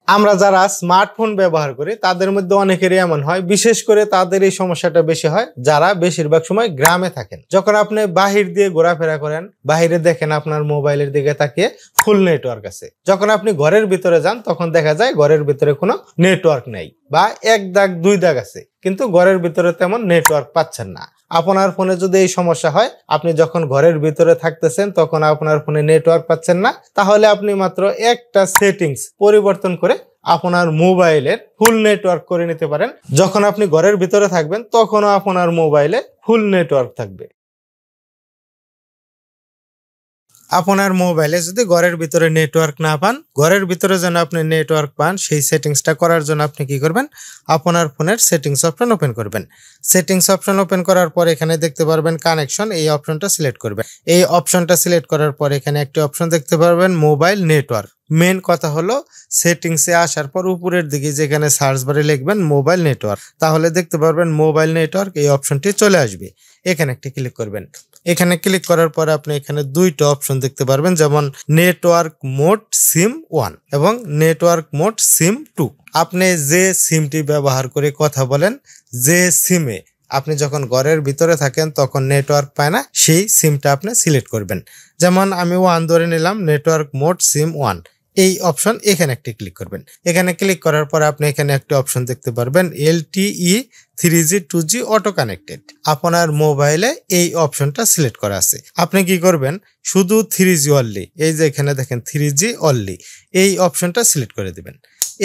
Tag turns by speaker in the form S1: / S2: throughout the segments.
S1: আমরা যারা স্মার্টফোন ব্যবহার করি তাদের মধ্যে অনেকেরই এমন হয়, বিশেষ করে তাদের এই সমস্যাটা বেশি হয় যারা বেশিরভাগ সময় গ্রামে থাকেন। যখন আপনি বাহির দিয়ে ঘোরাফেরা করেন, বাহিরে দেখেন আপনার মোবাইলের দিকে তাকিয়ে ফুল নেটওয়ার্ক আছে। যখন আপনি ঘরের ভিতরে যান তখন দেখা যায় ঘরের ভিতরে কোনো নেটওয়ার্ক নেই বা এক দাগ দুই দাগ আছে, কিন্তু ঘরের ভিতরে তেমন নেটওয়ার্ক পাচ্ছেন না। আপনার ফোনে যদি এই সমস্যা হয়, আপনি যখন ঘরের ভিতরে থাকতেছেন তখন আপনার ফোনে নেটওয়ার্ক পাচ্ছেন না, তাহলে আপনি মাত্র একটা সেটিংস পরিবর্তন করে আপনার মোবাইলের ফুল নেটওয়ার্ক করে নিতে পারেন। যখন আপনি ঘরের ভিতরে থাকবেন তখনও আপনার মোবাইলে ফুল নেটওয়ার্ক থাকবে। আপনার মোবাইলে যদি ঘরের ভিতরে নেটওয়ার্ক না পান, ঘরের ভিতরে যেন আপনি নেটওয়ার্ক পান, সেই সেটিংসটা করার জন্য আপনি কি করবেন, আপনার ফোনের সেটিংস অপশন ওপেন করবেন। সেটিংস অপশন ওপেন করার পর এখানে দেখতে পারবেন কানেকশন, এই অপশনটা সিলেক্ট করবেন। এই অপশনটা সিলেক্ট করার পর এখানে একটি অপশন দেখতে পারবেন মোবাইল নেটওয়ার্ক। মেন কথা হলো সেটিংসে আসার পর উপরের দিকে যেখানে সার্চ বারে লিখবেন মোবাইল নেটওয়ার্ক, তাহলে দেখতে পারবেন মোবাইল নেটওয়ার্ক এই অপশনটি চলে আসবে। এখানে একটি ক্লিক করবেন। এখানে ক্লিক করার পর আপনি এখানে দুইটা অপশন দেখতে পারবেন, যেমন নেটওয়ার্ক মোড সিম 1 এবং নেটওয়ার্ক মোড সিম 2। আপনি যে সিমটি ব্যবহার করে কথা বলেন, যে সিমে আপনি যখন ঘরের ভিতরে থাকেন তখন নেটওয়ার্ক পায় না, সেই সিমটা আপনি সিলেক্ট করবেন। যেমন আমি 1 ধরে নিলাম, নেটওয়ার্ক মোড সিম 1, এই অপশন এখানে একটি ক্লিক করবেন। এখানে ক্লিক করার পর আপনি এখানে একটি অপশন দেখতে পারবেন LTE 3G 2G auto connected. আপনার মোবাইলে এই অপশনটা সিলেক্ট করা আছে। আপনি কি করবেন, শুধু 3G অনলি, এই যে এখানে দেখেন 3G অনলি, এই অপশনটা সিলেক্ট করে দিবেন।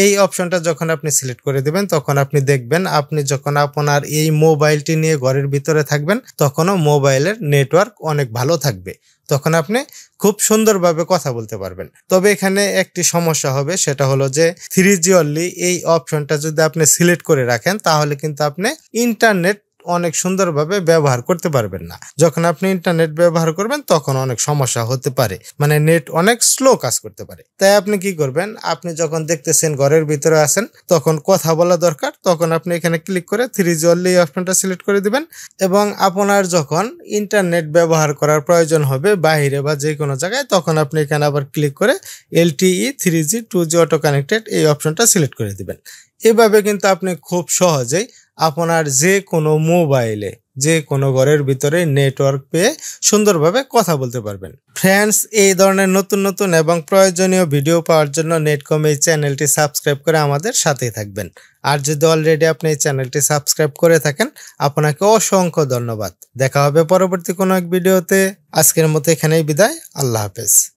S1: এই অপশনটা যখন আপনি সিলেক্ট করে দিবেন তখন আপনি দেখবেন, আপনি যখন আপনার এই মোবাইলটি নিয়ে ঘরের ভিতরে থাকবেন তখনও মোবাইলের নেটওয়ার্ক অনেক ভালো থাকবে, তখন আপনি খুব সুন্দরভাবে কথা বলতে পারবেন। তবে এখানে একটি সমস্যা হবে, সেটা হলো যে 3G অনলি এই অপশনটা যদি আপনি সিলেক্ট করে রাখেন তাহলে কিন্তু আপনি ইন্টারনেট অনেক সুন্দরভাবে ব্যবহার করতে পারবেন না। যখন আপনি ইন্টারনেট ব্যবহার করবেন তখন অনেক সমস্যা হতে পারে, মানে নেট অনেক স্লো কাজ করতে পারে। তাই আপনি কি করবেন, আপনি যখন দেখতেছেন ঘরের ভিতরে আছেন তখন কথা বলা দরকার, তখন আপনি এখানে ক্লিক করে 3G অনলি অপশনটা সিলেক্ট করে দিবেন। এবং আপনার যখন ইন্টারনেট ব্যবহার করার প্রয়োজন হবে বাইরে বা যে কোনো জায়গায়, তখন আপনি এখানে আবার ক্লিক করে LTE 3G 2G auto connected এই অপশনটা সিলেক্ট করে দিবেন। এভাবে কিন্তু আপনি খুব সহজেই আপনার যে কোনো মোবাইলে যে কোনো ঘরের ভিতরে নেটওয়ার্ক পেয়ে সুন্দরভাবে কথা বলতে পারবেন। ফ্রেন্ডস, এই ধরনের নতুন নতুন এবং প্রয়োজনীয় ভিডিও পাওয়ার জন্য নেটকম এই চ্যানেলটি সাবস্ক্রাইব করে আমাদের সাথেই থাকবেন। আর যদি অলরেডি আপনি এই চ্যানেলটি সাবস্ক্রাইব করে থাকেন, আপনাকে অসংখ্য ধন্যবাদ। দেখা হবে পরবর্তী কোনো এক ভিডিওতে। আজকের মতো এখানেই বিদায়। আল্লাহ হাফেজ।